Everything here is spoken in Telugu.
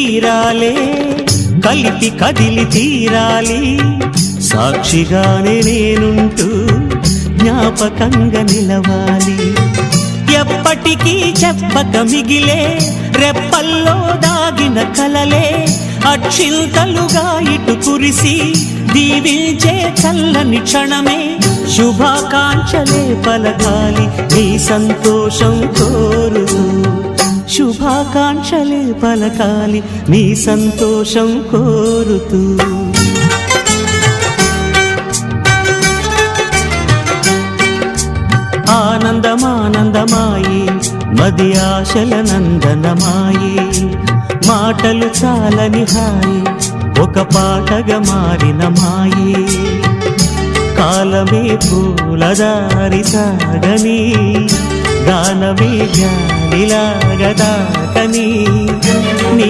తీరాలే కలిపి కదిలి తీరాలి సాక్షిగానే నేనుంటూ జ్ఞాపకంగా నిలవాలి ఎప్పటికీ చెప్పక మిగిలే రెప్పల్లో దాగిన కలలే అక్షింతలుగా ఇటు కురిసి దీవించే చల్లని క్షణమే శుభాకాంక్షలే పలకాలి నీ సంతోషం కోరుతూ శుభాకాంక్షలే పలకాలి నీ సంతోషం కోరుతూ ఆనందమానందమాయి మది ఆశల నందనమాయి మాటలు చాలని హాయి ఒక పాటగా మారిన మాయి కాలమే పూలదారి సాగని గానమే గాలిలాగ దాకని నీ